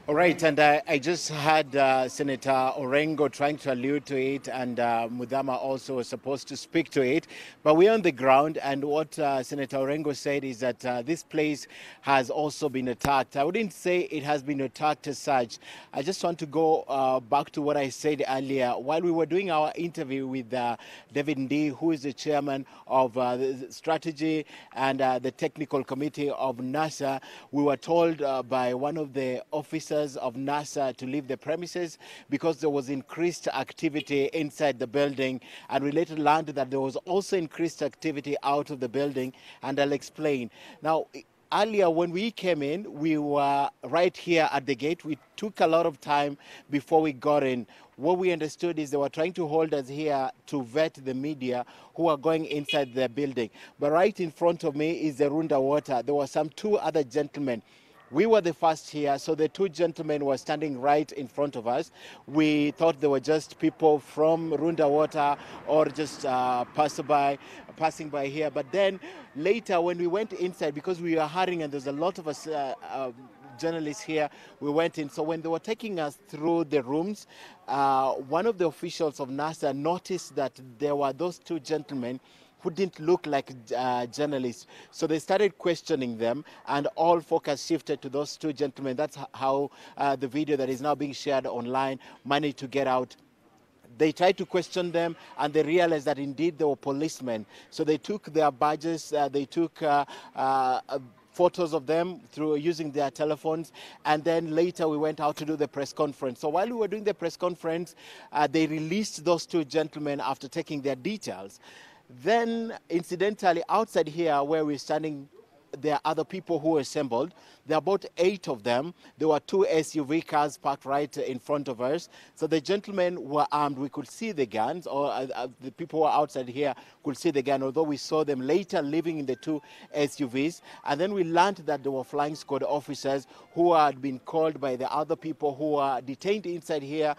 All right, and I just had Senator Orengo trying to allude to it, and Mudama also was supposed to speak to it. But we're on the ground, and what Senator Orengo said is that this place has also been attacked. I wouldn't say it has been attacked as such. I just want to go back to what I said earlier. While we were doing our interview with David Ndii, who is the chairman of the strategy and the technical committee of NASA, we were told by one of the officers of NASA to leave the premises because there was increased activity inside the building, and we later learned that there was also increased activity out of the building, and I'll explain. Now, earlier when we came in, we were right here at the gate. We took a lot of time before we got in. What we understood is they were trying to hold us here to vet the media who are going inside the building. But right in front of me is the Runda Water. There were some two other gentlemen. We were the first here, so the two gentlemen were standing right in front of us. We thought they were just people from Runda Water or just passing by here. But then later when we went inside, because we were hurrying and there's a lot of us journalists here, we went in. So when they were taking us through the rooms, one of the officials of NASA noticed that there were those two gentlemen who didn't look like journalists. So they started questioning them, and all focus shifted to those two gentlemen. That's how the video that is now being shared online managed to get out. They tried to question them, and they realized that indeed they were policemen. So they took their badges, they took photos of them through using their telephones, and then later we went out to do the press conference. So while we were doing the press conference, they released those two gentlemen after taking their details. Then, incidentally, outside here where we're standing, there are other people who assembled. There are about 8 of them. There were 2 SUV cars parked right in front of us. So the gentlemen were armed. We could see the guns, or the people who were outside here could see the gun, although we saw them later living in the 2 SUVs. And then we learned that there were flying squad officers who had been called by the other people who were detained inside here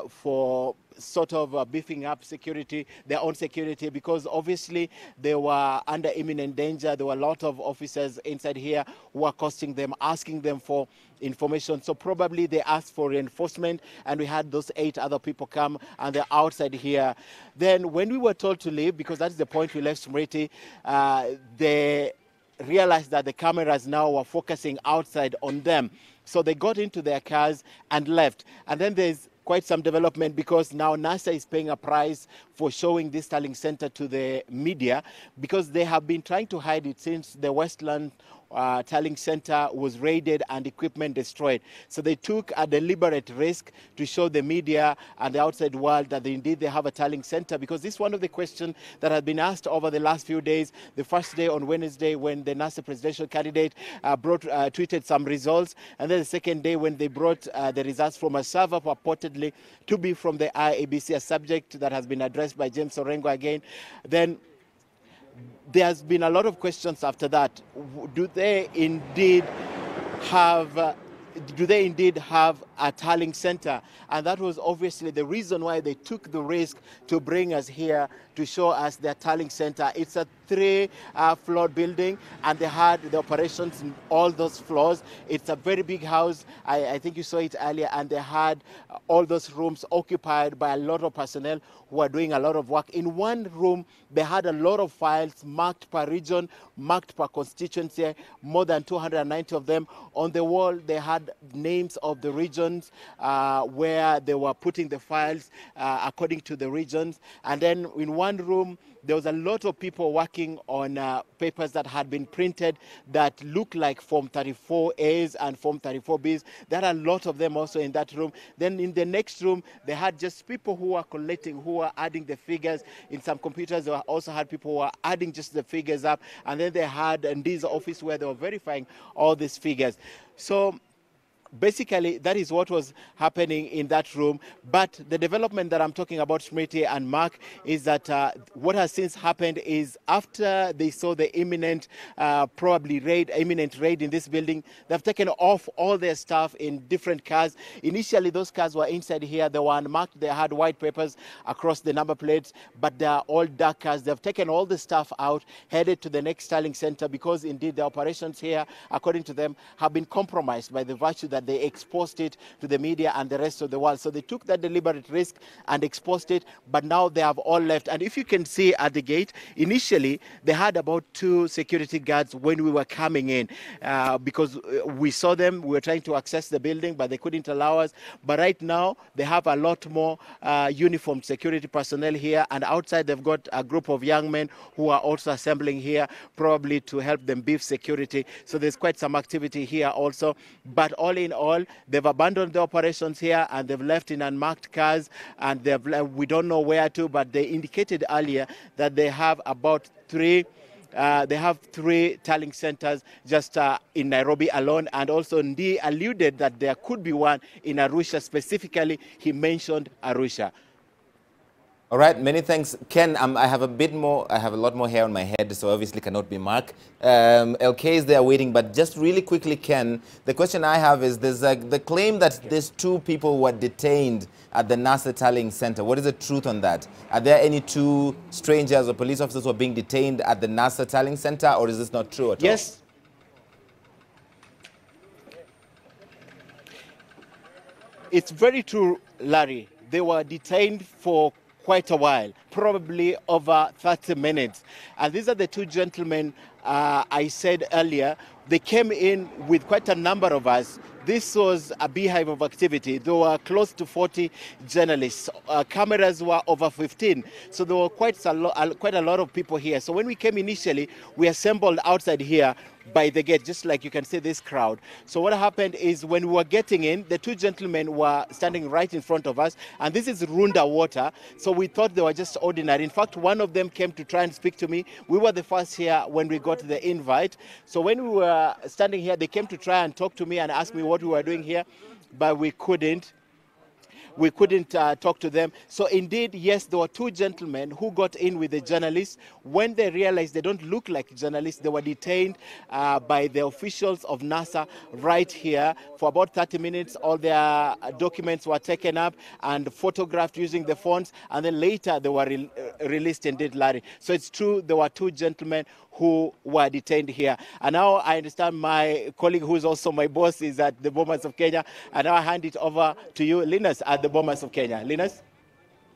for sort of beefing up security, their own security, because obviously they were under imminent danger. There were a lot of officers inside here who were accosting them, asking them for information. So probably they asked for reinforcement, and we had those 8 other people come, and they're outside here. Then when we were told to leave, because that's the point we left Smriti, they realized that the cameras now were focusing outside on them. So they got into their cars and left. And then there's quite some development, because now NASA is paying a price for showing this tallying center to the media, because they have been trying to hide it since the Westland tallying center was raided and equipment destroyed. So they took a deliberate risk to show the media and the outside world that indeed they have a tallying center, because this is one of the questions that has been asked over the last few days. The first day on Wednesday, when the NASA presidential candidate tweeted some results, and then the second day when they brought the results from a server purportedly to be from the IABC, a subject that has been addressed by James Orengo again. Then there's been a lot of questions after that. Do they indeed have a tallying center? And that was obviously the reason why they took the risk to bring us here to show us their tallying center. It's a 3-floor building, and they had the operations in all those floors. It's a very big house. I think you saw it earlier, and they had all those rooms occupied by a lot of personnel who are doing a lot of work. In one room, they had a lot of files marked per region, marked per constituency, more than 290 of them. On the wall, they had names of the regions where they were putting the files according to the regions. And then in one room, there was a lot of people working on papers that had been printed that looked like Form 34As and Form 34Bs. There are a lot of them also in that room. Then in the next room, they had just people who were collecting, who were adding the figures. In some computers, they also had people who were adding just the figures up. And then they had Ndi's office where they were verifying all these figures. So basically, that is what was happening in that room. But the development that I'm talking about, Smriti and Mark, is that what has since happened is after they saw the imminent raid in this building, they've taken off all their stuff in different cars. Initially, those cars were inside here. They were unmarked. They had white papers across the number plates, but they are all dark cars. They've taken all the stuff out, headed to the next tallying center, because indeed the operations here, according to them, have been compromised by the virtue that that they exposed it to the media and the rest of the world. So they took that deliberate risk and exposed it, but now they have all left. And if you can see at the gate, initially they had about 2 security guards when we were coming in, because we saw them, we were trying to access the building, but they couldn't allow us. But right now they have a lot more uniformed security personnel here, and outside they've got a group of young men who are also assembling here, probably to help them beef security. So there's quite some activity here also. But all in all, they've abandoned the operations here and they've left in unmarked cars, and we don't know where to, but they indicated earlier that they have about 3 tallying centers just in Nairobi alone, and also Ndi alluded that there could be one in Arusha. Specifically, he mentioned Arusha. All right, many thanks, Ken. I have a lot more hair on my head, so obviously cannot be Mark. LK is there waiting, but just really quickly, Ken, the question I have is, there's the claim that these 2 people were detained at the NASA tallying center. What is the truth on that? Are there any 2 strangers or police officers who are being detained at the NASA tallying center, or is this not true at all? Yes. It's very true, Larry. They were detained for quite a while, probably over 30 minutes. And these are the 2 gentlemen I said earlier. They came in with quite a number of us. This was a beehive of activity. There were close to 40 journalists. Cameras were over 15. So there were quite a lot of people here. So when we came initially, we assembled outside here by the gate, just like you can see this crowd. So what happened is, when we were getting in, the 2 gentlemen were standing right in front of us, and this is Runda water, so we thought they were just ordinary. In fact, one of them came to try and speak to me. We were the first here when we got the invite. So when we were standing here, they came to try and talk to me and ask me what we were doing here, but we couldn't talk to them. So indeed, yes, there were 2 gentlemen who got in with the journalists. When they realized they don't look like journalists, they were detained by the officials of NASA right here for about 30 minutes. All their documents were taken up and photographed using the phones, and then later they were released indeed, Larry. So it's true, there were 2 gentlemen who were detained here. And now I understand my colleague, who is also my boss, is at the Bomas of Kenya, and now I hand it over to you, Linus, at the Bomas of Kenya. Linus?